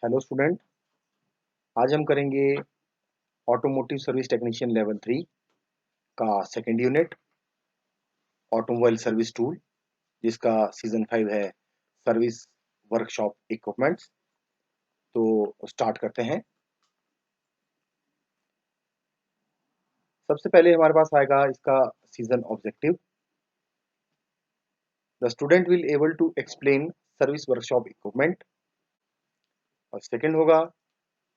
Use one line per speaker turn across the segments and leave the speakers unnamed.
Hello student. आज हम करेंगे ऑटोमोटिव सर्विस टेक्नीशियन लेवल 3 का second unit automobile service tool, जिसका सीजन 5 है सर्विस वर्कशॉप इक्विपमेंट्स। तो स्टार्ट करते हैं। सबसे पहले हमारे पास आएगा इसका session objective. The student will able to explain service workshop equipment. और सेकंड होगा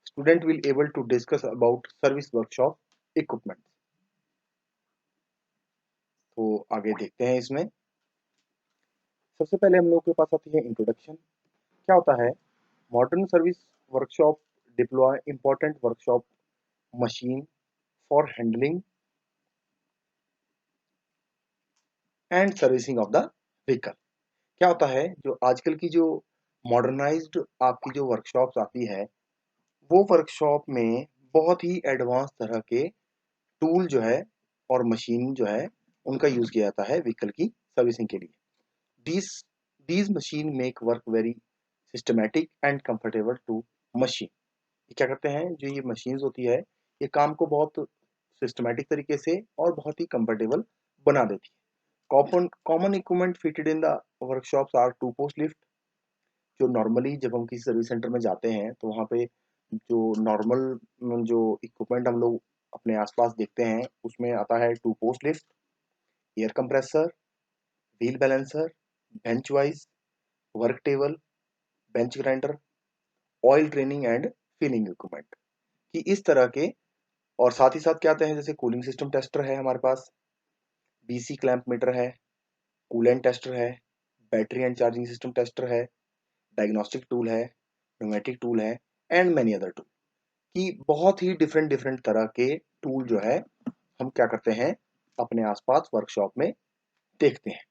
student will able to discuss about service workshop equipment. तो आगे देखते हैं। इसमें सबसे पहले हम लोग के पास आती है इंट्रोडक्शन। क्या होता है? Modern service workshop deploy important workshop machine for handling and servicing of the vehicle. क्या होता है, जो आजकल की जो मॉडर्नाइज्ड आपकी जो वर्कशॉप्स आती है, वो वर्कशॉप में बहुत ही एडवांस तरह के टूल जो है और मशीन जो है उनका यूज किया जाता है व्हीकल की सर्विसिंग के लिए। These these machine make work very systematic and comfortable to machine. ये क्या करते हैं, जो ये मशीन्स होती है, ये काम को बहुत सिस्टमैटिक तरीके से और बहुत ही कंफर्टेबल बना देती है। Common equipment fitted in the workshops are two post lift. जो नॉर्मली जब हम किसी सर्विस सेंटर में जाते हैं तो वहाँ पे जो नॉर्मल जो इक्विपमेंट हम लोग अपने आसपास देखते हैं, उसमें आता है two post lift, air compressor, wheel balancer, bench vice, work table, bench grinder, oil draining and filling equipment कि इस तरह के। और साथ ही साथ क्या आते हैं, जैसे कूलिंग सिस्टम टेस्टर है हमारे पास, बीसी क्लैंप मीटर है, कूलेंट टेस्टर है, battery and charging system tester है, डायग्नोस्टिक टूल है, न्यूमेटिक टूल है एंड मैनी अदर टूल। कि बहुत ही डिफरेंट डिफरेंट तरह के टूल जो है हम क्या करते हैं, अपने आसपास वर्कशॉप में देखते हैं।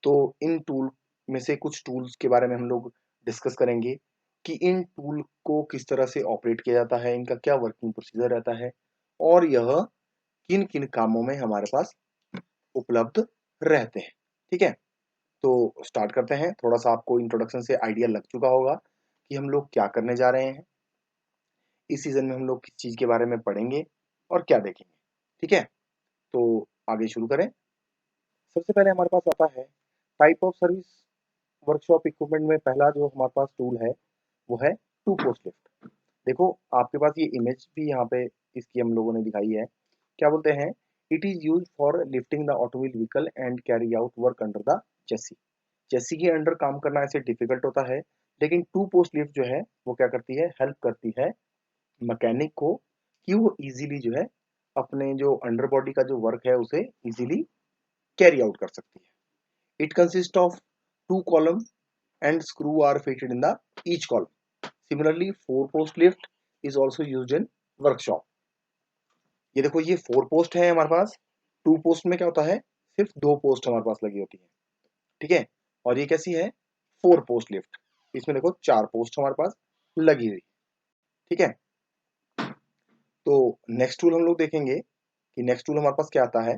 तो इन टूल में से कुछ टूल्स के बारे में हम लोग डिस्कस करेंगे कि इन टूल को किस तरह से ऑपरेट किया जाता है, इनका क्या वर्किंग प्रोसीजर रहता है और यह किन किन कामों में हमारे पास उपलब्ध रहते हैं। ठीक है, तो स्टार्ट करते हैं। थोड़ा सा आपको इंट्रोडक्शन से आइडिया लग चुका होगा कि हम लोग क्या करने जा रहे हैं। इस सीजन में हम लोग किस चीज के बारे में पढ़ेंगे और क्या देखेंगे। ठीक है, तो आगे शुरू करें। सबसे पहले हमारे पास आता है type of service workshop equipment में पहला जो हमारे पास टूल है वो है टू पोस्ट लिफ्ट। देखो आपके पास ये इमेज भी यहाँ पे इसकी हम लोगों ने दिखाई है। क्या बोलते हैं, it is use for lifting the automobile vehicle and carry out work under the chassis. Chassis के अंडर काम करना ऐसे डिफिकल्ट होता है, लेकिन टू पोस्ट लिफ्ट जो है वो क्या करती है, हेल्प करती है मैकेनिक को कि वो इजीली जो है अपने जो अंडर बॉडी का जो वर्क है उसे इजीली कैरी आउट कर सकती है। It consist of two column and screw are fitted in the each column. Similarly four post lift is also use in workshop. ये देखो, ये फोर पोस्ट है हमारे पास। टू पोस्ट में क्या होता है, सिर्फ दो पोस्ट हमारे पास लगी होती है। ठीक है, और ये कैसी है, फोर पोस्ट लिफ्ट। इसमें देखो चार पोस्ट हमारे पास लगी हुई। ठीक है, तो नेक्स्ट टूल हम लोग देखेंगे कि नेक्स्ट टूल हमारे पास क्या आता है।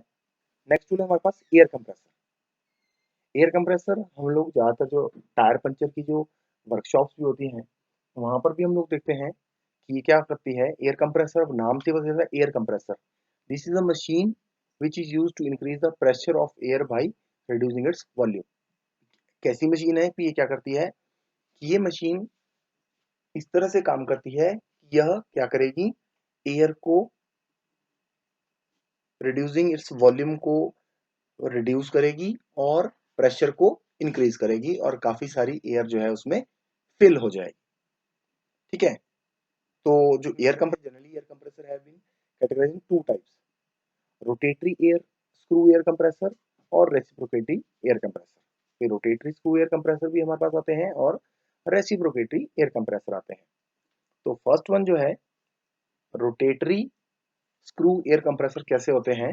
नेक्स्ट टूल है हमारे पास एयर कंप्रेसर। एयर कंप्रेसर हम लोग ज़्यादातर जो टायर पंचर की जो वर्कशॉप्स भी होती हैं, वहाँ पर भी हम लोग देखते हैं कि ये क्या करती है। एयर कंप्रेसर नाम से वजह से air compressor, this is a machine which is use to increase the pressure of air by reducing its volume. कैसी मशीन है कि ये क्या करती है कि ये मशीन इस तरह से काम करती है कि यह क्या करेगी, एयर को रिड्यूसिंग इट्स वॉल्यूम को रिड्यूस करेगी और प्रेशर को इंक्रीज करेगी और काफी सारी एयर जो है उसमें फिल हो जाएगी। ठीक है, तो जो air compressor, generally air compressor have been categorised in two types, rotatory air screw air compressor और रेसिप्रोकेटरी एयर कंप्रेसर। ये रोटेटरी स्क्रू एयर कंप्रेसर भी हमारे पास आते हैं और रेसिप्रोकेटरी एयर कंप्रेसर आते हैं। तो फर्स्ट वन जो है रोटेटरी स्क्रू एयर कंप्रेसर कैसे होते हैं।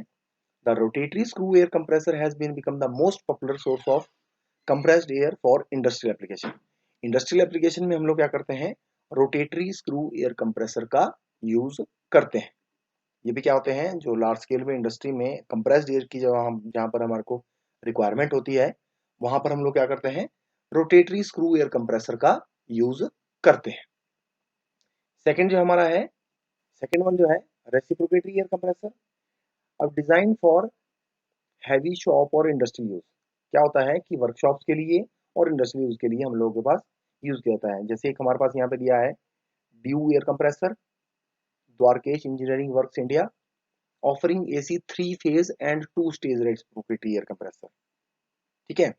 The rotatory screw air compressor has been become the most popular source of compressed air for industrial application. Industrial application में हम लोग क्या करते हैं, रोटेटरी स्क्रू एयर कंप्रेसर का यूज करते हैं। ये भी क्या होते हैं, जो लार्ज स्केल में इंडस्ट्री में कंप्रेस्ड एयर की जहाँ पर हमारे को रिक्वायरमेंट होती है, वहां पर हम लोग क्या करते हैं, रोटेटरी स्क्रू एयर कंप्रेसर का यूज करते हैं। सेकंड जो हमारा है, सेकंड वन जो है रेसिप्रोकेटरी एयर कंप्रेसर। अब डिजाइन फॉर हैवी शॉप और इंडस्ट्रियल यूज। क्या होता है कि वर्कशॉप्स के लिए और इंडस्ट्रियल यूज के लिए हम लोगों के पास यूज किया जाता है। जैसे एक हमारे पास यहाँ पे दिया है due air compressor, Dwarkesh engineering works India, offering AC 3 phase and 2 stage reciprocatory air compressor. ठीक है,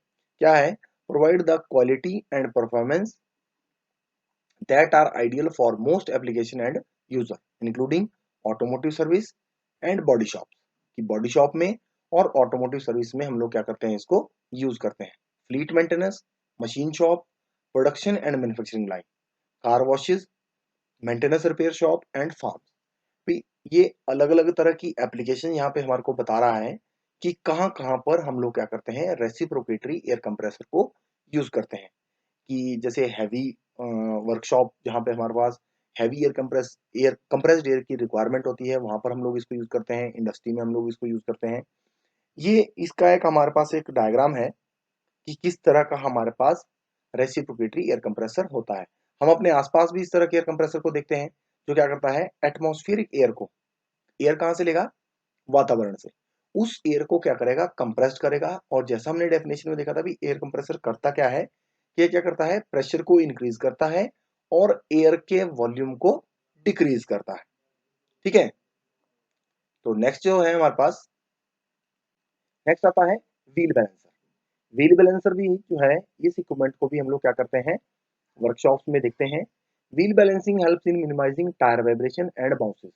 क्या है, provide the quality and performance that are ideal for most application and user including automotive service and body shops। कि body shop में और automotive service में हम लोग क्या करते हैं, इसको यूज करते हैं। Fleet maintenance, machine shop, production and manufacturing line, car washes, maintenance repair shop and farm. ये अलग अलग तरह की एप्लीकेशन यहाँ पे हमारे को बता रहा है कि कहाँ कहाँ पर हम लोग क्या करते हैं, रेसिप्रोकेटरी एयर कंप्रेसर को यूज करते हैं। कि जैसे हैवी वर्कशॉप जहाँ पे हमारे पास हैवी एयर कंप्रेस्ड एयर की रिक्वायरमेंट होती है, वहां पर हम लोग इसको यूज करते हैं। इंडस्ट्री में हम लोग इसको यूज करते हैं। ये इसका एक हमारे पास एक डायग्राम है कि किस तरह का हमारे पास रेसिप्रोकेटरी एयर कंप्रेसर होता है। हम अपने आसपास भी इस तरह के एयर कंप्रेसर को देखते हैं, जो क्या करता है, एटमॉस्फेरिक एयर को, एयर कहाँ से लेगा, वातावरण से, उस एयर को क्या करेगा, कंप्रेस्ड करेगा। और जैसा हमने डेफिनेशन में देखा था भी, एयर कंप्रेसर करता क्या है, ये क्या करता है, प्रेशर को इंक्रीज करता है और एयर के वॉल्यूम को डिक्रीज करता है। ठीक है, तो नेक्स्ट जो है हमारे पास, नेक्स्ट आता है व्हील बैलेंसर। व्हील बैलेंसर भी जो है, इस इक्विपमेंट को भी हम लोग क्या करते हैं, वर्कशॉप्स में देखते हैं। Wheel balancing helps in minimising tyre vibration and bounces.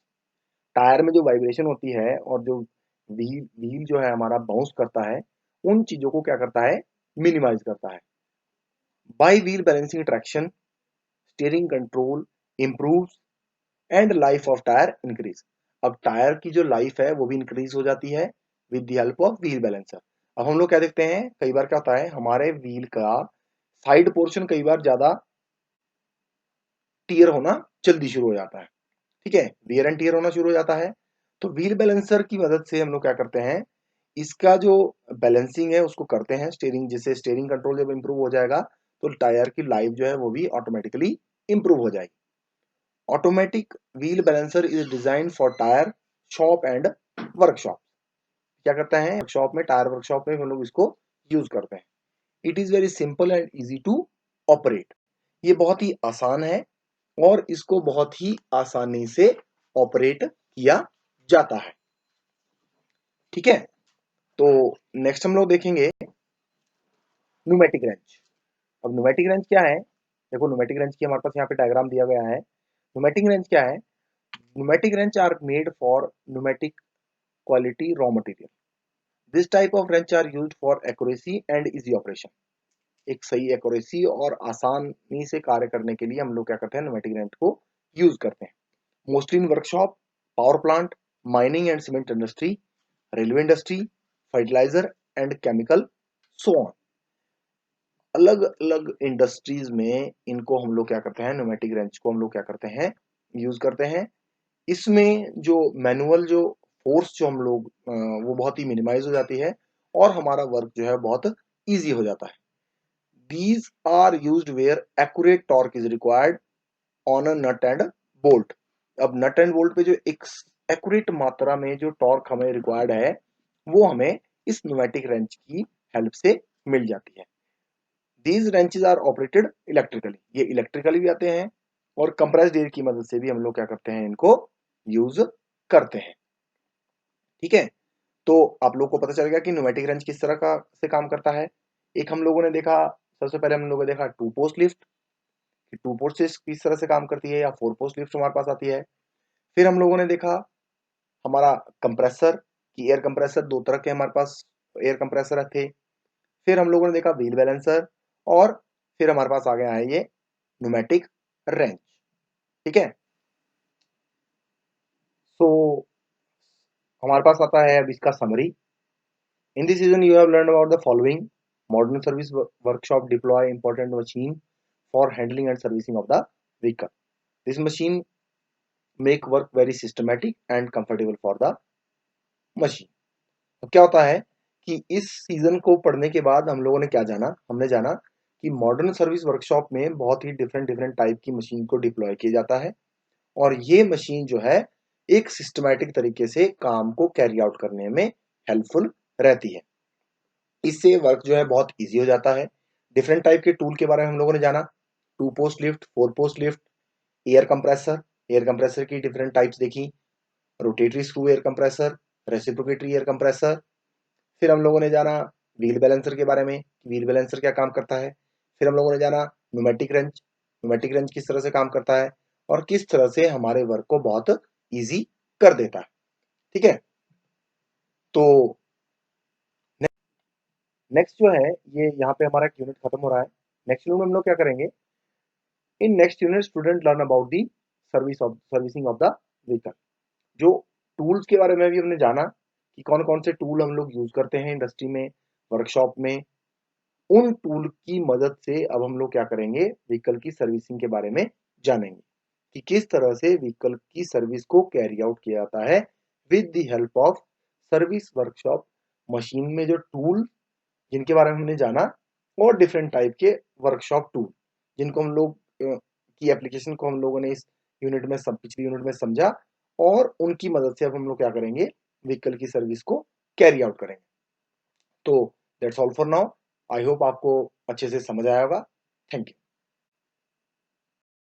Tyre में जो वाइब्रेशन होती है और जो व्हील व्हील जो है हमारा बाउंस करता है, उन चीजों को क्या करता है, मिनिमाइज करता है। By wheel balancing traction, steering control improves and life of tyre increase. अब टायर की जो लाइफ है वो भी इंक्रीज हो जाती है with the help of wheel balancer. अब हम लोग क्या देखते हैं, कई बार क्या होता है, हमारे व्हील का साइड पोर्शन कई बार ज्यादा टीयर होना जल्दी शुरू हो जाता है। ठीक है, वियर एंड टीयर होना शुरू हो जाता है। तो व्हील बैलेंसर की मदद से हम लोग क्या करते हैं, इसका जो बैलेंसिंग है उसको करते हैं। स्टीयरिंग, जिससे स्टीयरिंग कंट्रोल जब इंप्रूव हो जाएगा तो टायर की लाइफ जो है वो भी ऑटोमेटिकली इंप्रूव हो जाएगी। Automatic wheel balancer is design for tyre shop and workshop. क्या करता है, वर्कशॉप में, टायर वर्कशॉप में हम लोग इसको यूज करते हैं। It is very simple and easy to operate. ये बहुत ही आसान है और इसको बहुत ही आसानी से ऑपरेट किया जाता है। ठीक है, तो नेक्स्ट हम लोग देखेंगे न्यूमेटिक रेंच। अब न्यूमेटिक रेंच क्या है, देखो न्यूमेटिक रेंच की हमारे पास यहाँ पे डायग्राम दिया गया है। न्यूमेटिक रेंच क्या है, pneumatic wrench are made for pneumatic quality raw material. This type of wrench are used for accuracy and easy operation. एक सही एक्यूरेसी और आसानी से कार्य करने के लिए हम लोग क्या करते हैं, न्यूमेटिक रेंच को यूज करते हैं। Mostly in workshop, power plant, mining and cement industry, railway industry, fertiliser and chemical, so on. अलग अलग इंडस्ट्रीज में इनको हम लोग क्या करते हैं, न्यूमेटिक रेंच को हम लोग क्या करते हैं, यूज करते हैं। इसमें जो मैनुअल जो फोर्स जो हम लोग वो बहुत ही मिनिमाइज हो जाती है और हमारा वर्क जो है बहुत इजी हो जाता है। These are used where accurate torque is required on a nut and bolt. अब नट एंड बोल्ट पे जो एक एक्यूरेट मात्रा में जो टॉर्क हमें रिक्वायर्ड है, वो हमें इस न्यूमेटिक रेंच की हेल्प से मिल जाती है। दीज रेंचेज आर ऑपरेटेड इलेक्ट्रिकली, ये इलेक्ट्रिकली भी आते हैं और कंप्रेस्ड एयर की मदद से भी हम लोग क्या करते हैं, इनको यूज करते हैं। ठीक है, तो आप लोग को पता चल गया कि न्यूमेटिक रेंच किस तरह का से काम करता है। एक हम लोगों ने देखा, सबसे पहले हम लोगों ने देखा two post lift, two post से किस तरह से काम करती है, या फोर पोस्ट लिफ्ट हमारे पास आती है। फिर हम लोगों ने देखा हमारा कंप्रेसर, की एयर कंप्रेसर, दो तरह के हमारे पास एयर कंप्रेसर थे। फिर हम लोगों ने देखा व्हील बैलेंसर, और फिर हमारे पास आ गया है ये न्यूमेटिक रेंच। ठीक है, सो हमारे पास आता है अब इसका summary. In this season you have learn about the following: modern service workshop deploy important machine for handling and servicing of the vehicle. This machine make work very systematic and comfortable for the machine. अब क्या होता है कि इस season को पढ़ने के बाद हम लोगों ने क्या जाना, हमने जाना कि मॉडर्न सर्विस वर्कशॉप में बहुत ही डिफरेंट डिफरेंट टाइप की मशीन को डिप्लॉय किया जाता है और ये मशीन जो है एक सिस्टमैटिक तरीके से काम को कैरी आउट करने में हेल्पफुल रहती है। इससे वर्क जो है बहुत ईजी हो जाता है। डिफरेंट टाइप के टूल के बारे में हम लोगों ने जाना, 2 post lift, 4 post lift, air compressor की डिफरेंट टाइप्स देखी, rotatory screw air compressor, reciprocatory air compressor. फिर हम लोगों ने जाना व्हील बैलेंसर के बारे में, व्हील बैलेंसर क्या काम करता है। फिर हम लोगों ने जाना न्यूमेटिक रेंच किस तरह से काम करता है और किस तरह से हमारे वर्क को बहुत ईजी कर देता है। ठीक है, तो नेक्स्ट जो है ये यहाँ पे हमारा यूनिट खत्म हो रहा है। नेक्स्ट यूनिट में हम लोग क्या करेंगे, in next unit student learn about the servicing of the vehicle. जो टूल्स के बारे में भी हमने जाना कि कौन कौन से टूल हम लोग यूज करते हैं इंडस्ट्री में, वर्कशॉप में। उन टूल की मदद से अब हम लोग क्या करेंगे, व्हीकल की सर्विसिंग के बारे में जानेंगे कि किस तरह से व्हीकल की सर्विस को कैरी आउट किया जाता है with the help of service workshop machine में जो टूल जिनके बारे में हमने जाना, और डिफरेंट टाइप के वर्कशॉप टूल जिनको हम लोग की एप्लीकेशन को हम लोगों ने इस यूनिट में पिछली यूनिट में समझा, और उनकी मदद से अब हम लोग क्या करेंगे, व्हीकल की सर्विस को कैरी आउट करेंगे। तो that's all for now. I hope आपको अच्छे से समझ आया होगा। Thank you.